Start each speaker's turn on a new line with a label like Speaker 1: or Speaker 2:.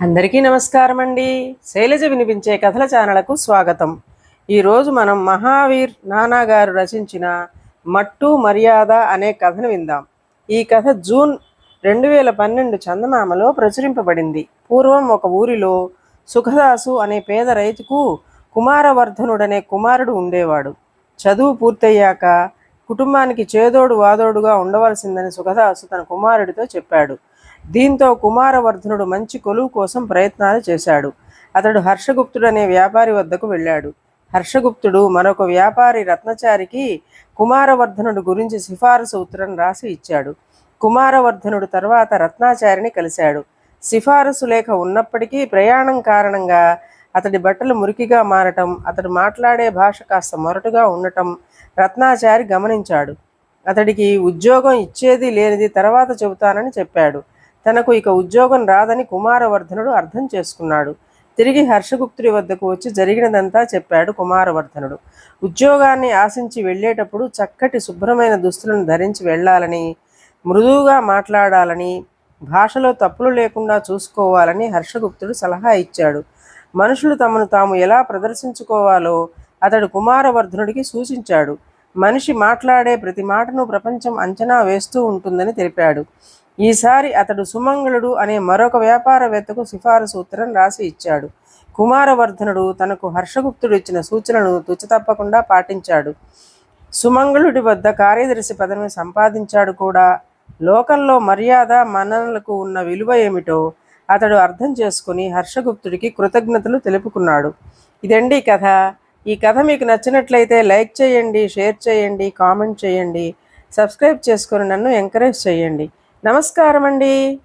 Speaker 1: అందరికీ నమస్కారం అండి. శైలజ వినిపించే కథల ఛానళ్లకు స్వాగతం. ఈరోజు మనం మహావీర్ నానా గారు రచించిన మట్టు మర్యాద అనే కథను విందాం. ఈ కథ జూన్ 2012 చందమామలో ప్రచురింపబడింది. పూర్వం ఒక ఊరిలో సుఖదాసు అనే పేద రైతుకు కుమారవర్ధనుడనే కుమారుడు ఉండేవాడు. చదువు పూర్తయ్యాక కుటుంబానికి చేదోడు వాదోడుగా ఉండవలసిందని సుఖదాసు తన కుమారుడితో చెప్పాడు. దీంతో కుమారవర్ధనుడు మంచి కొలువు కోసం ప్రయత్నాలు చేశాడు. అతడు హర్షగుప్తుడనే వ్యాపారి వద్దకు వెళ్ళాడు. హర్షగుప్తుడు మరొక వ్యాపారి రత్నచారికి కుమారవర్ధనుడు గురించి సిఫారసు ఉత్తరం రాసి ఇచ్చాడు. కుమారవర్ధనుడు తర్వాత రత్నాచారిని కలిశాడు. సిఫారసు లేఖ ఉన్నప్పటికీ ప్రయాణం కారణంగా అతడి బట్టలు మురికిగా మారటం, అతడు మాట్లాడే భాష కాస్త మొరటుగా ఉండటం రత్నాచారి గమనించాడు. అతడికి ఉద్యోగం ఇచ్చేది లేనిది తర్వాత చెబుతానని చెప్పాడు. తనకు ఇక ఉద్యోగం రాదని కుమారవర్ధనుడు అర్థం చేసుకున్నాడు. తిరిగి హర్షగుప్తుడి వద్దకు వచ్చి జరిగినదంతా చెప్పాడు కుమారవర్ధనుడు. ఉద్యోగాన్ని ఆశించి వెళ్ళేటప్పుడు చక్కటి శుభ్రమైన దుస్తులను ధరించి వెళ్ళాలని, మృదువుగా మాట్లాడాలని, భాషలో తప్పులు లేకుండా చూసుకోవాలని హర్షగుప్తుడు సలహా ఇచ్చాడు. మనుషులు తమను తాము ఎలా ప్రదర్శించుకోవాలో అతడు కుమారవర్ధనుడికి సూచించాడు. మనిషి మాట్లాడే ప్రతి మాటను ప్రపంచం అంచనా వేస్తూ ఉంటుందని తెలిపాడు. ఈసారి అతడు సుమంగళుడు అనే మరొక వ్యాపారవేత్తకు సిఫారసు ఉత్తరం రాసి ఇచ్చాడు. కుమారవర్ధనుడు తనకు హర్షగుప్తుడు ఇచ్చిన సూచనలను తుచతప్పకుండా పాటించాడు. సుమంగళుడి వద్ద కార్యదర్శి పదవిని సంపాదించాడు కూడా. లోకంలో మర్యాద మన్ననలకు ఉన్న విలువ ఏమిటో అతడు అర్థం చేసుకుని హర్షగుప్తుడికి కృతజ్ఞతలు తెలుపుకున్నాడు. ఇదండి కథ. ఈ కథ మీకు నచ్చినట్లయితే లైక్ చేయండి, షేర్ చేయండి, కామెంట్ చేయండి, సబ్స్క్రైబ్ చేసుకొని నన్ను ఎంకరేజ్ చేయండి. నమస్కారం అండి.